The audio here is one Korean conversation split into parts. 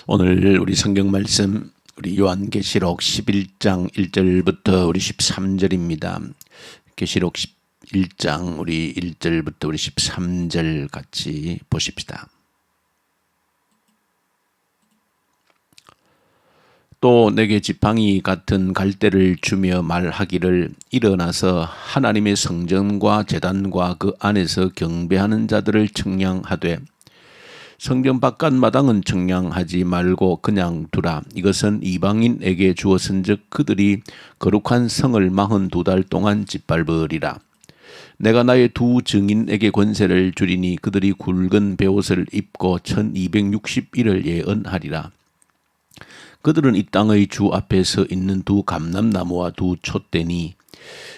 오늘 우리 성경 말씀 우리 요한계시록 11장 1절부터 우리 13절입니다. 계시록 11장 우리 1절부터 우리 13절 같이 보십시다. 또 내게 지팡이 같은 갈대를 주며 말하기를 일어나서 하나님의 성전과 제단과 그 안에서 경배하는 자들을 청량하되 성전 바깥 마당은 청량하지 말고 그냥 두라. 이것은 이방인에게 주었은즉 그들이 거룩한 성을 42달 동안 짓밟으리라. 내가 나의 두 증인에게 권세를 주리니 그들이 굵은 베옷을 입고 1260일을 예언하리라. 그들은 이 땅의 주 앞에 서 있는 두 감람나무와 두 촛대니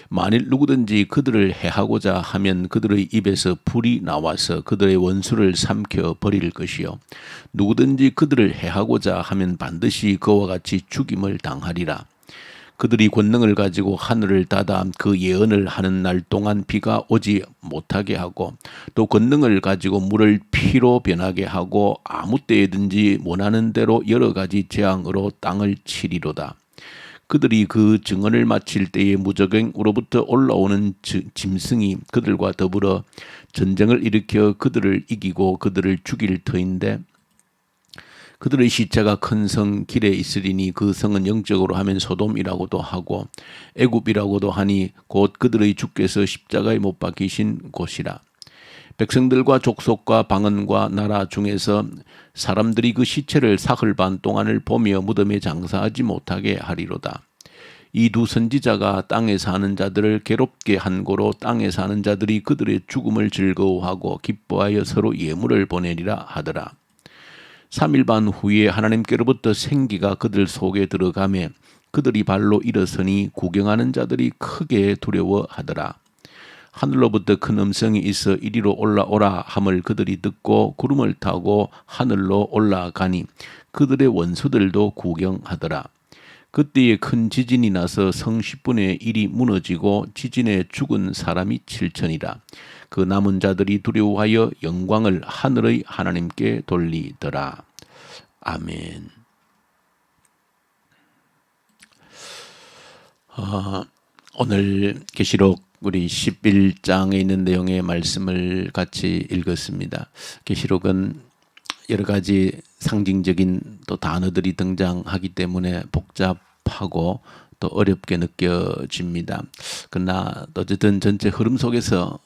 만일 누구든지 그들을 해하고자 하면 그들의 입에서 불이 나와서 그들의 원수를 삼켜 버릴 것이요 누구든지 그들을 해하고자 하면 반드시 그와 같이 죽임을 당하리라. 그들이 권능을 가지고 하늘을 닫아 그 예언을 하는 날 동안 비가 오지 못하게 하고 또 권능을 가지고 물을 피로 변하게 하고 아무 때에든지 원하는 대로 여러 가지 재앙으로 땅을 치리로다. 그들이 그 증언을 마칠 때에 무저갱으로부터 올라오는 짐승이 그들과 더불어 전쟁을 일으켜 그들을 이기고 그들을 죽일 터인데 그들의 시체가 큰 성 길에 있으리니 그 성은 영적으로 하면 소돔이라고도 하고 애굽이라고도 하니 곧 그들의 주께서 십자가에 못 박히신 곳이라. 백성들과 족속과 방언과 나라 중에서 사람들이 그 시체를 사흘 반 동안을 보며 무덤에 장사하지 못하게 하리로다. 이 두 선지자가 땅에 사는 자들을 괴롭게 한 고로 땅에 사는 자들이 그들의 죽음을 즐거워하고 기뻐하여 서로 예물을 보내리라 하더라. 3일 반 후에 하나님께로부터 생기가 그들 속에 들어가매 그들이 발로 일어서니 구경하는 자들이 크게 두려워하더라. 하늘로부터 큰 음성이 있어 이리로 올라오라 함을 그들이 듣고 구름을 타고 하늘로 올라가니 그들의 원수들도 구경하더라. 그때에 큰 지진이 나서 성 10분의 1이 무너지고 지진에 죽은 사람이 7천이라. 그 남은 자들이 두려워하여 영광을 하늘의 하나님께 돌리더라. 아멘. 오늘 계시록 우리 11장에 있는 내용의 말씀을 같이 읽었습니다. 계시록은 여러 가지 상징적인 또 단어들이 등장하기 때문에 복잡하고 또 어렵게 느껴집니다. 그러나 어쨌든 전체 흐름 속에서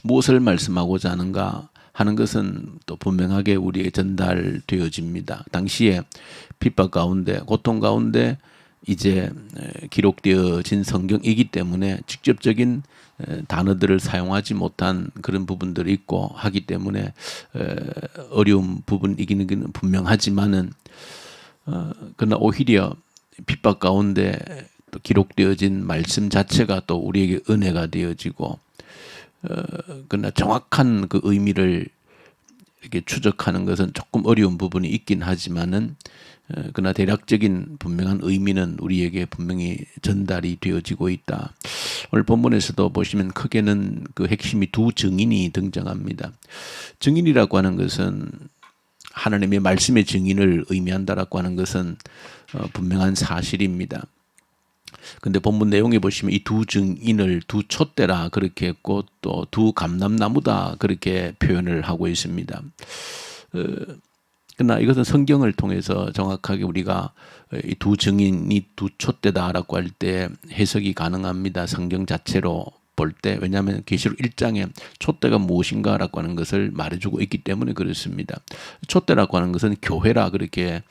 무엇을 말씀하고자 하는가 하는 것은 또 분명하게 우리에게 전달되어집니다. 당시에 핍박 가운데 고통 가운데 이제 기록되어진 성경이기 때문에 직접적인 단어들을 사용하지 못한 그런 부분들이 있고 하기 때문에 어려운 부분이기는 분명하지만은 그러나 오히려 핍박 가운데 또 기록되어진 말씀 자체가 또 우리에게 은혜가 되어지고 그러나 정확한 그 의미를 이렇게 추적하는 것은 조금 어려운 부분이 있긴 하지만은 그러나 대략적인 분명한 의미는 우리에게 분명히 전달이 되어지고 있다. 오늘 본문에서도 보시면 크게는 그 핵심이 두 증인이 등장합니다. 증인이라고 하는 것은 하나님의 말씀의 증인을 의미한다라고 하는 것은 분명한 사실입니다. 근데 본문 내용에 보시면 이 두 증인을 두 촛대라 그렇게 했고 또 두 감람나무다 그렇게 표현을 하고 있습니다. 그러나 이것은 성경을 통해서 정확하게 우리가 이 두 증인이 두 촛대다라고 할 때 해석이 가능합니다. 성경 자체로 볼 때. 왜냐하면 계시록 1장에 촛대가 무엇인가라고 하는 것을 말해주고 있기 때문에 그렇습니다. 촛대라고 하는 것은 교회라 그렇게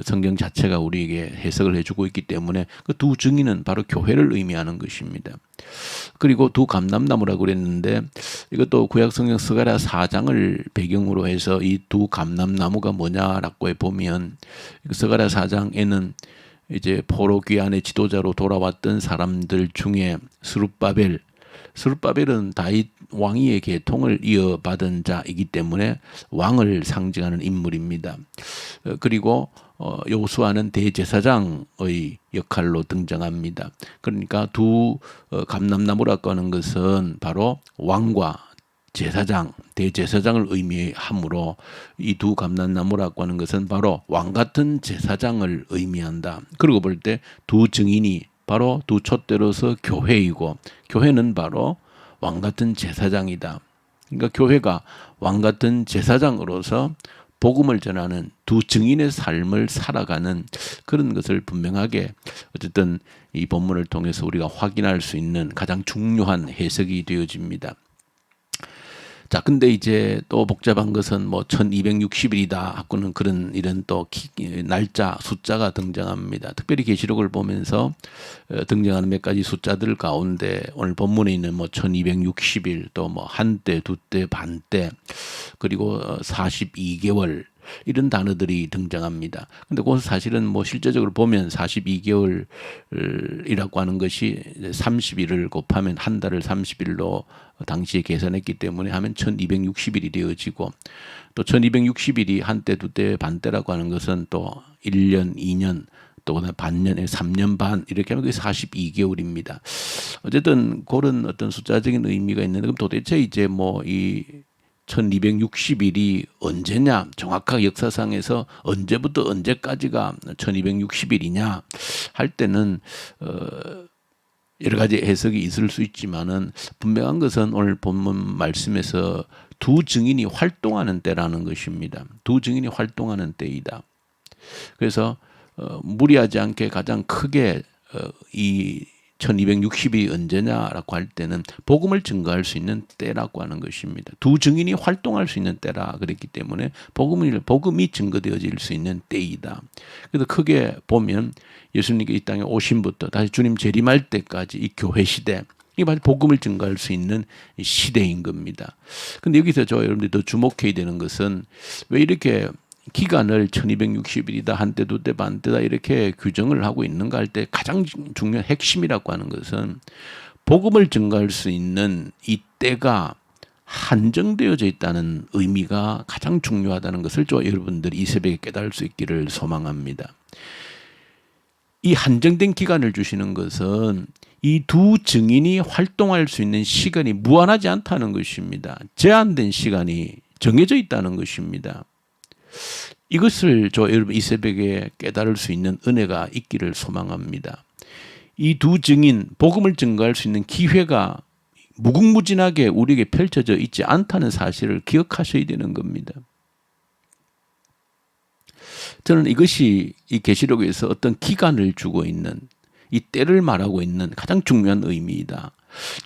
성경 자체가 우리에게 해석을 해주고 있기 때문에 그 두 증인은 바로 교회를 의미하는 것입니다. 그리고 두 감람나무라고 그랬는데 이것도 구약성경 스가랴 4장을 배경으로 해서 이 두 감람나무가 뭐냐라고 보면 스가랴 4장에는 이제 포로 귀환의 지도자로 돌아왔던 사람들 중에 스룹바벨은 다윗 왕위의 계통을 이어받은 자이기 때문에 왕을 상징하는 인물입니다. 그리고 여호수아는 대제사장의 역할로 등장합니다. 그러니까 두 감람나무라고 하는 것은 바로 왕과 제사장, 대제사장을 의미하므로 이 두 감람나무라고 하는 것은 바로 왕 같은 제사장을 의미한다. 그러고 볼 때 두 증인이 바로 두 촛대로서 교회이고 교회는 바로 왕 같은 제사장이다. 그러니까 교회가 왕 같은 제사장으로서 복음을 전하는 두 증인의 삶을 살아가는 그런 것을 분명하게 어쨌든 이 본문을 통해서 우리가 확인할 수 있는 가장 중요한 해석이 되어집니다. 자, 근데 이제 또 복잡한 것은 뭐 1260일이다 하고는 그런 이런 또 날짜, 숫자가 등장합니다. 특별히 계시록을 보면서 등장하는 몇 가지 숫자들 가운데 오늘 본문에 있는 뭐 1260일 또 뭐 한때, 두때, 반때 그리고 42개월 이런 단어들이 등장합니다. 근데 그것은 사실은 뭐 실제적으로 보면 42개월이라고 하는 것이 30일을 곱하면 한 달을 30일로 당시에 계산했기 때문에 하면 1260일이 되어지고 또 1260일이 한때, 두때, 반때라고 하는 것은 또 1년, 2년 또 그다음에 반년에 3년 반 이렇게 하면 그게 42개월입니다. 어쨌든 그런 어떤 숫자적인 의미가 있는데 그럼 도대체 이제 뭐 이 1260일이 언제냐 정확하게 역사상에서 언제부터 언제까지가 1260일이냐 할 때는 여러 가지 해석이 있을 수 있지만은 분명한 것은 오늘 본문 말씀에서 두 증인이 활동하는 때라는 것입니다. 두 증인이 활동하는 때이다. 그래서 무리하지 않게 가장 크게 이 1260이 언제냐라고 할 때는 복음을 증거할 수 있는 때라고 하는 것입니다. 두 증인이 활동할 수 있는 때라 그랬기 때문에 복음이 증거되어질 수 있는 때이다. 그래서 크게 보면 예수님께 이 땅에 오심부터 다시 주님 재림할 때까지 이 교회 시대 이게 바로 복음을 증거할 수 있는 시대인 겁니다. 근데 여기서 여러분들이 더 주목해야 되는 것은 왜 이렇게 기간을 1260일이다, 한때, 두때, 반때다 이렇게 규정을 하고 있는가 할 때 가장 중요한 핵심이라고 하는 것은 복음을 증거할 수 있는 이 때가 한정되어져 있다는 의미가 가장 중요하다는 것을 여러분들이 이 새벽에 깨달을 수 있기를 소망합니다. 이 한정된 기간을 주시는 것은 이 두 증인이 활동할 수 있는 시간이 무한하지 않다는 것입니다. 제한된 시간이 정해져 있다는 것입니다. 이것을 여러분 이 새벽에 깨달을 수 있는 은혜가 있기를 소망합니다. 이 두 증인, 복음을 증거할 수 있는 기회가 무궁무진하게 우리에게 펼쳐져 있지 않다는 사실을 기억하셔야 되는 겁니다. 저는 이것이 이 계시록에서 어떤 기간을 주고 있는 이 때를 말하고 있는 가장 중요한 의미이다.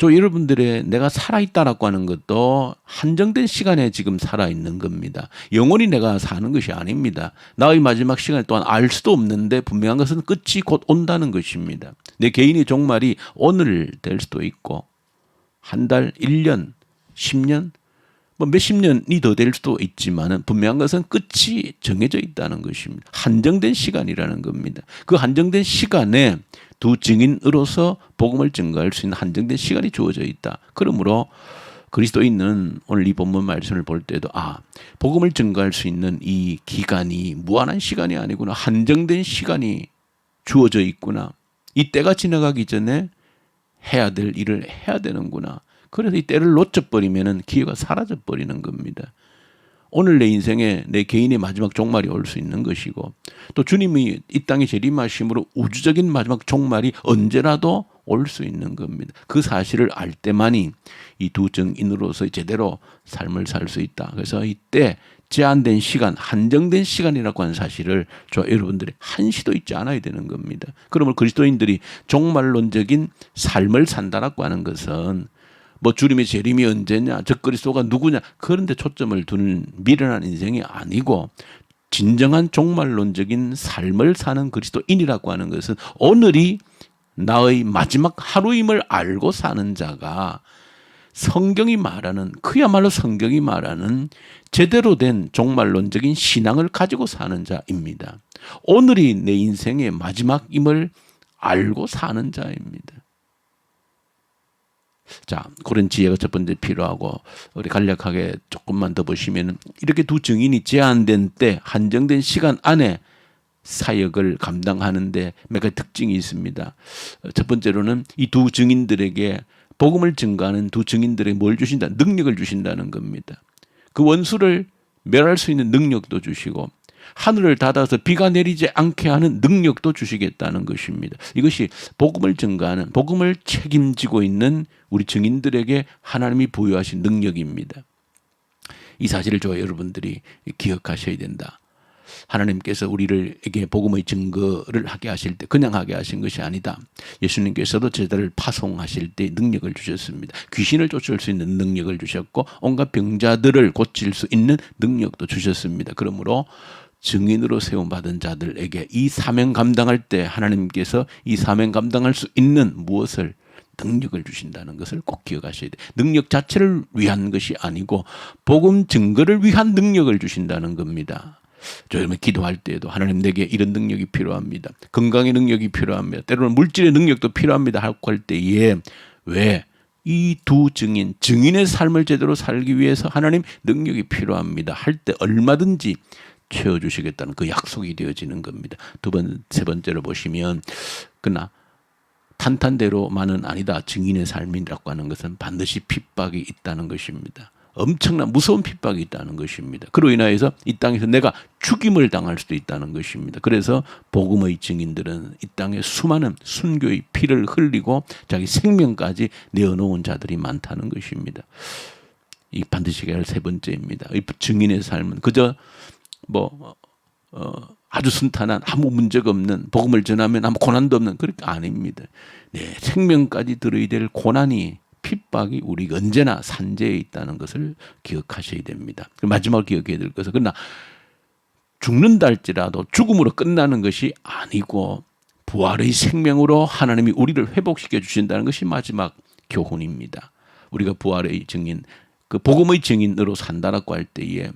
여러분들의 내가 살아있다라고 하는 것도 한정된 시간에 지금 살아있는 겁니다. 영원히 내가 사는 것이 아닙니다. 나의 마지막 시간 동안 알 수도 없는데 분명한 것은 끝이 곧 온다는 것입니다. 내 개인의 종말이 오늘 될 수도 있고 한 달, 1년, 10년 뭐 몇십 년이 더 될 수도 있지만 분명한 것은 끝이 정해져 있다는 것입니다. 한정된 시간이라는 겁니다. 그 한정된 시간에 두 증인으로서 복음을 증거할 수 있는 한정된 시간이 주어져 있다. 그러므로 그리스도인은 오늘 이 본문 말씀을 볼 때도 복음을 증거할 수 있는 이 기간이 무한한 시간이 아니구나. 한정된 시간이 주어져 있구나. 이 때가 지나가기 전에 해야 될 일을 해야 되는구나. 그래서 이 때를 놓쳐버리면 기회가 사라져버리는 겁니다. 오늘 내 인생에 내 개인의 마지막 종말이 올 수 있는 것이고 또 주님이 이 땅에 재림하심으로 우주적인 마지막 종말이 언제라도 올 수 있는 겁니다. 그 사실을 알 때만이 이 두 증인으로서 제대로 삶을 살 수 있다. 그래서 이때 제한된 시간, 한정된 시간이라고 하는 사실을 여러분들이 한시도 잊지 않아야 되는 겁니다. 그러면 그리스도인들이 종말론적인 삶을 산다라고 하는 것은 뭐 주님의 재림이 언제냐, 저 그리스도가 누구냐 그런 데 초점을 두는 미련한 인생이 아니고 진정한 종말론적인 삶을 사는 그리스도인이라고 하는 것은 오늘이 나의 마지막 하루임을 알고 사는 자가 성경이 말하는 그야말로 성경이 말하는 제대로 된 종말론적인 신앙을 가지고 사는 자입니다. 오늘이 내 인생의 마지막임을 알고 사는 자입니다. 자, 그런 지혜가 첫 번째 필요하고 우리 간략하게 조금만 더 보시면 이렇게 두 증인이 제한된 때 한정된 시간 안에 사역을 감당하는데 몇 가지 특징이 있습니다. 첫 번째로는 이 두 증인들에게 복음을 증거하는 두 증인들에게 뭘 주신다? 능력을 주신다는 겁니다. 그 원수를 멸할 수 있는 능력도 주시고 하늘을 닫아서 비가 내리지 않게 하는 능력도 주시겠다는 것입니다. 이것이 복음을 증거하는, 복음을 책임지고 있는 우리 증인들에게 하나님이 부여하신 능력입니다. 이 사실을 저와 여러분들이 기억하셔야 된다. 하나님께서 우리에게 복음의 증거를 하게 하실 때 그냥 하게 하신 것이 아니다. 예수님께서도 제자를 파송하실 때 능력을 주셨습니다. 귀신을 쫓을 수 있는 능력을 주셨고 온갖 병자들을 고칠 수 있는 능력도 주셨습니다. 그러므로 증인으로 세움받은 자들에게 이 사명 감당할 때 하나님께서 이 사명 감당할 수 있는 무엇을 능력을 주신다는 것을 꼭 기억하셔야 돼요. 능력 자체를 위한 것이 아니고 복음 증거를 위한 능력을 주신다는 겁니다. 저희는 기도할 때에도 하나님 내게 이런 능력이 필요합니다. 건강의 능력이 필요합니다. 때로는 물질의 능력도 필요합니다. 하고 할 때에 왜? 이 두 증인의 삶을 제대로 살기 위해서 하나님 능력이 필요합니다. 할 때 얼마든지 채워주시겠다는 그 약속이 되어지는 겁니다. 세 번째로 보시면 그러나 탄탄대로만은 아니다. 증인의 삶이라고 하는 것은 반드시 핍박이 있다는 것입니다. 엄청난 무서운 핍박이 있다는 것입니다. 그로 인하여서 이 땅에서 내가 죽임을 당할 수도 있다는 것입니다. 그래서 복음의 증인들은 이 땅에 수많은 순교의 피를 흘리고 자기 생명까지 내어놓은 자들이 많다는 것입니다. 이 반드시 해야 할 세 번째입니다. 이 증인의 삶은 그저 아주 순탄한 아무 문제가 없는 복음을 전하면 아무 고난도 없는 그렇게 아닙니다. 네, 생명까지 들어야 될 고난이 핍박이 우리가 언제나 산재에 있다는 것을 기억하셔야 됩니다. 마지막으로 기억해야 될 것은 그러나 죽는다 할지라도 죽음으로 끝나는 것이 아니고 부활의 생명으로 하나님이 우리를 회복시켜 주신다는 것이 마지막 교훈입니다. 우리가 부활의 증인, 그 복음의 증인으로 산다라고 할 때에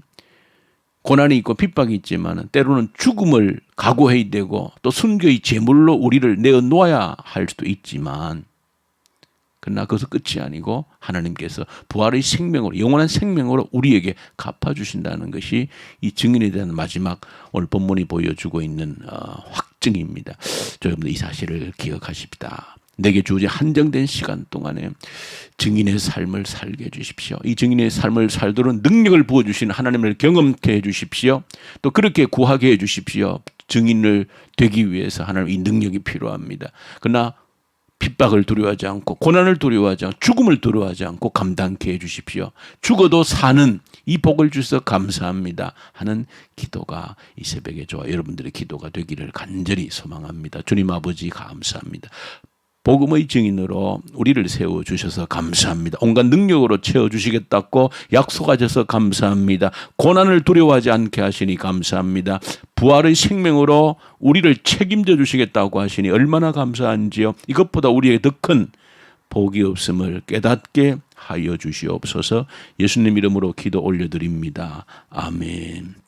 고난이 있고 핍박이 있지만 때로는 죽음을 각오해야 되고 또 순교의 제물로 우리를 내어놓아야 할 수도 있지만 그러나 그것은 끝이 아니고 하나님께서 부활의 생명으로 영원한 생명으로 우리에게 갚아주신다는 것이 이 증인에 대한 마지막 오늘 본문이 보여주고 있는 확증입니다. 여러분들 이 사실을 기억하십시다. 내게 주어진 한정된 시간 동안에 증인의 삶을 살게 해주십시오. 이 증인의 삶을 살도록 능력을 부어주시는 하나님을 경험케 해주십시오. 또 그렇게 구하게 해주십시오. 증인을 되기 위해서 하나님 이 능력이 필요합니다. 그러나 핍박을 두려워하지 않고 고난을 두려워하지 않고 죽음을 두려워하지 않고 감당케 해주십시오. 죽어도 사는 이 복을 주셔서 감사합니다 하는 기도가 이 새벽에 저와 여러분들의 기도가 되기를 간절히 소망합니다. 주님 아버지 감사합니다. 복음의 증인으로 우리를 세워주셔서 감사합니다. 온갖 능력으로 채워주시겠다고 약속하셔서 감사합니다. 고난을 두려워하지 않게 하시니 감사합니다. 부활의 생명으로 우리를 책임져 주시겠다고 하시니 얼마나 감사한지요. 이것보다 우리에게 더 큰 복이 없음을 깨닫게 하여 주시옵소서. 예수님 이름으로 기도 올려드립니다. 아멘.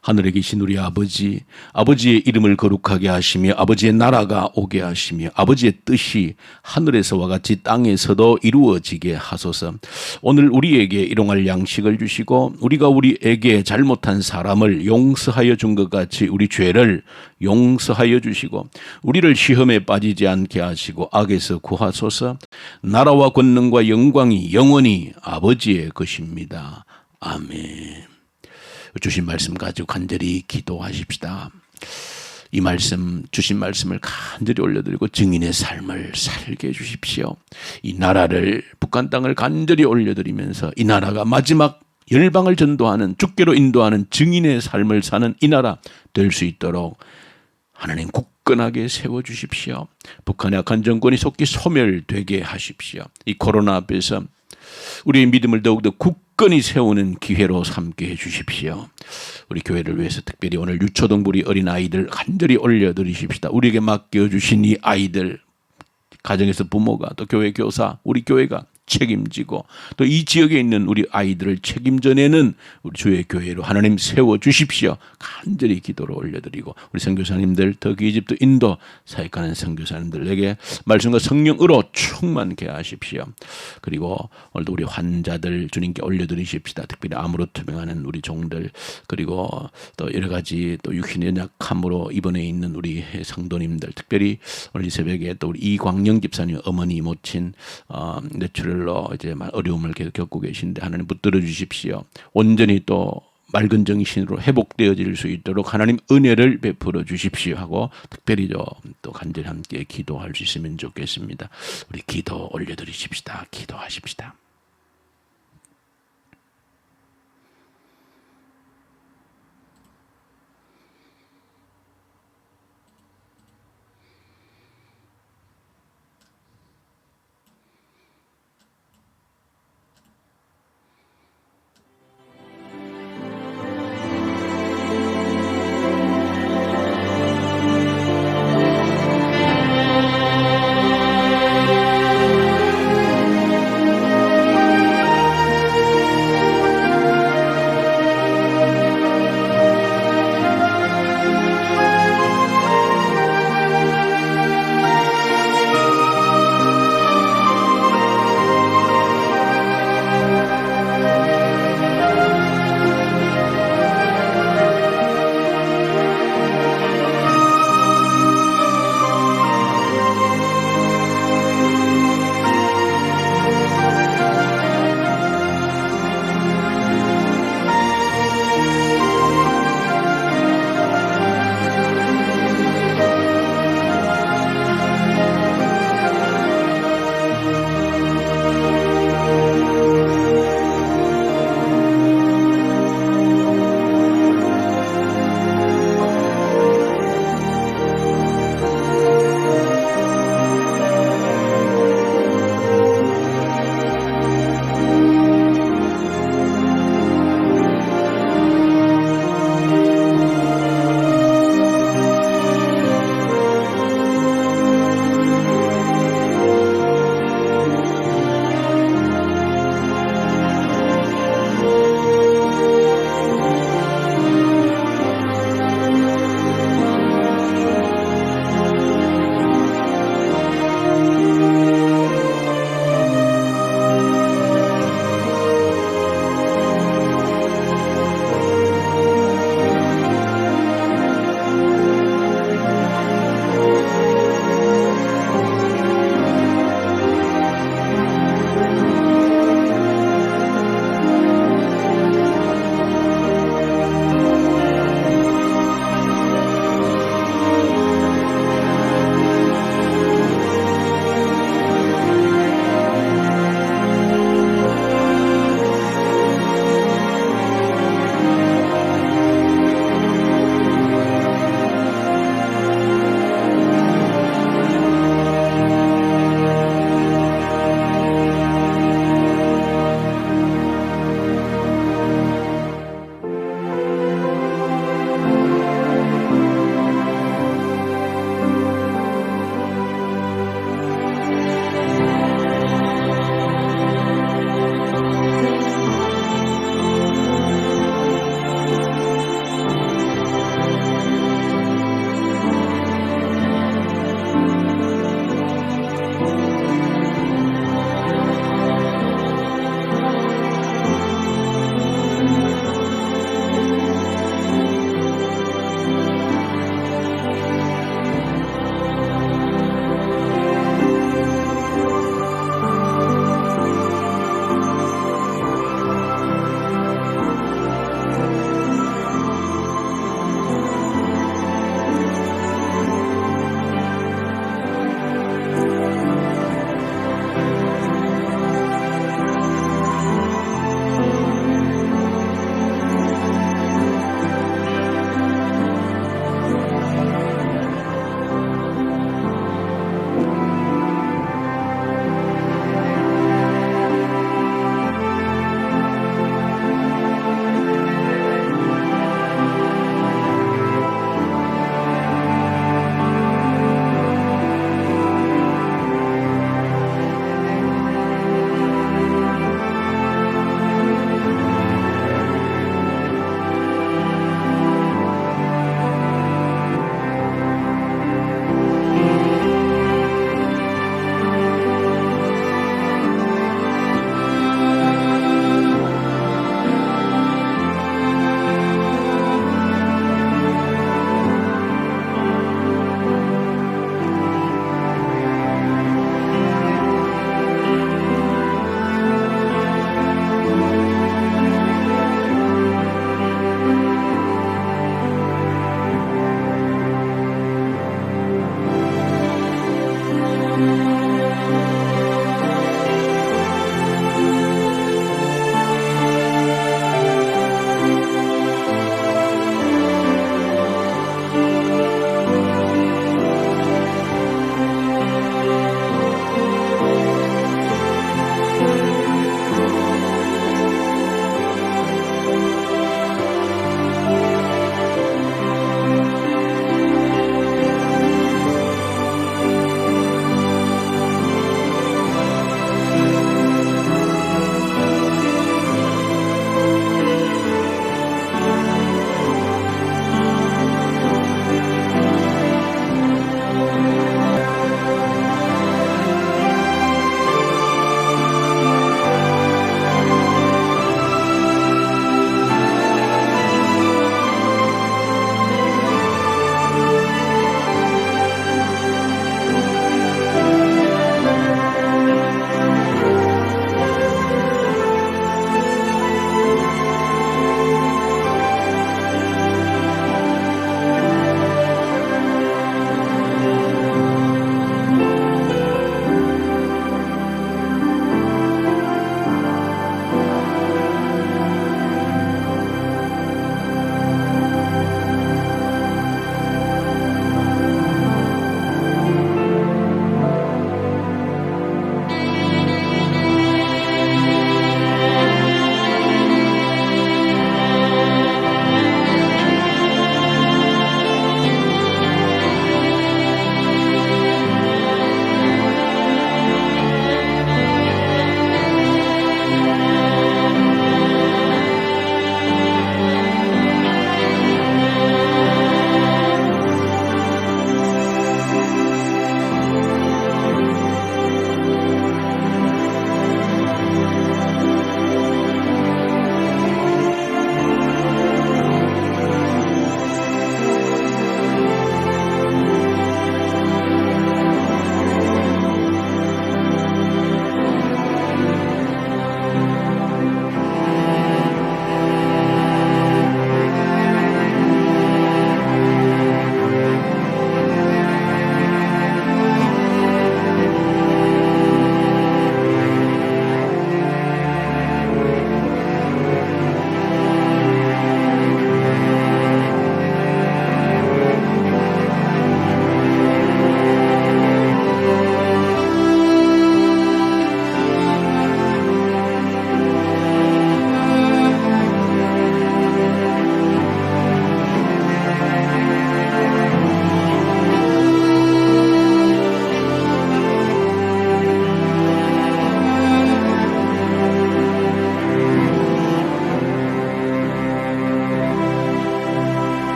하늘에 계신 우리 아버지, 아버지의 이름을 거룩하게 하시며 아버지의 나라가 오게 하시며 아버지의 뜻이 하늘에서와 같이 땅에서도 이루어지게 하소서. 오늘 우리에게 일용할 양식을 주시고 우리가 우리에게 잘못한 사람을 용서하여 준 것 같이 우리 죄를 용서하여 주시고 우리를 시험에 빠지지 않게 하시고 악에서 구하소서. 나라와 권능과 영광이 영원히 아버지의 것입니다. 아멘. 주신 말씀 가지고 간절히 기도하십시다. 이 말씀, 주신 말씀을 간절히 올려드리고 증인의 삶을 살게 해주십시오. 이 나라를, 북한 땅을 간절히 올려드리면서 이 나라가 마지막 열방을 전도하는, 주께로 인도하는 증인의 삶을 사는 이 나라 될 수 있도록 하나님 굳건하게 세워주십시오. 북한의 악한 정권이 속히 소멸되게 하십시오. 이 코로나 앞에서 우리의 믿음을 더욱더 굳건히 세우는 기회로 삼게 해주십시오. 우리 교회를 위해서 특별히 오늘 유초동부리 어린아이들 간절히 올려드리십시다. 우리에게 맡겨주신 이 아이들, 가정에서 부모가 또 교회 교사, 우리 교회가 책임지고 또 이 지역에 있는 우리 아이들을 책임져내는 우리 주의 교회로 하나님 세워 주십시오. 간절히 기도로 올려드리고 우리 선교사님들 터키 이집트 인도 사역하는 선교사님들에게 말씀과 성령으로 충만케 하십시오. 그리고 오늘도 우리 환자들 주님께 올려드리십시다. 특별히 암으로 투병하는 우리 종들 그리고 또 여러 가지 또 육신의 연약함으로 입원해 있는 우리 성도님들 특별히 오늘 이 새벽에 또 우리 이광영 집사님 어머니 모친 뇌출혈로 이제 어려움을 계속 겪고 계신데 하나님 붙들어 주십시오. 온전히 또 맑은 정신으로 회복되어질 수 있도록 하나님 은혜를 베풀어 주십시오 하고 특별히 또 간절히 함께 기도할 수 있으면 좋겠습니다. 우리 기도 올려드리십시다. 기도하십시다.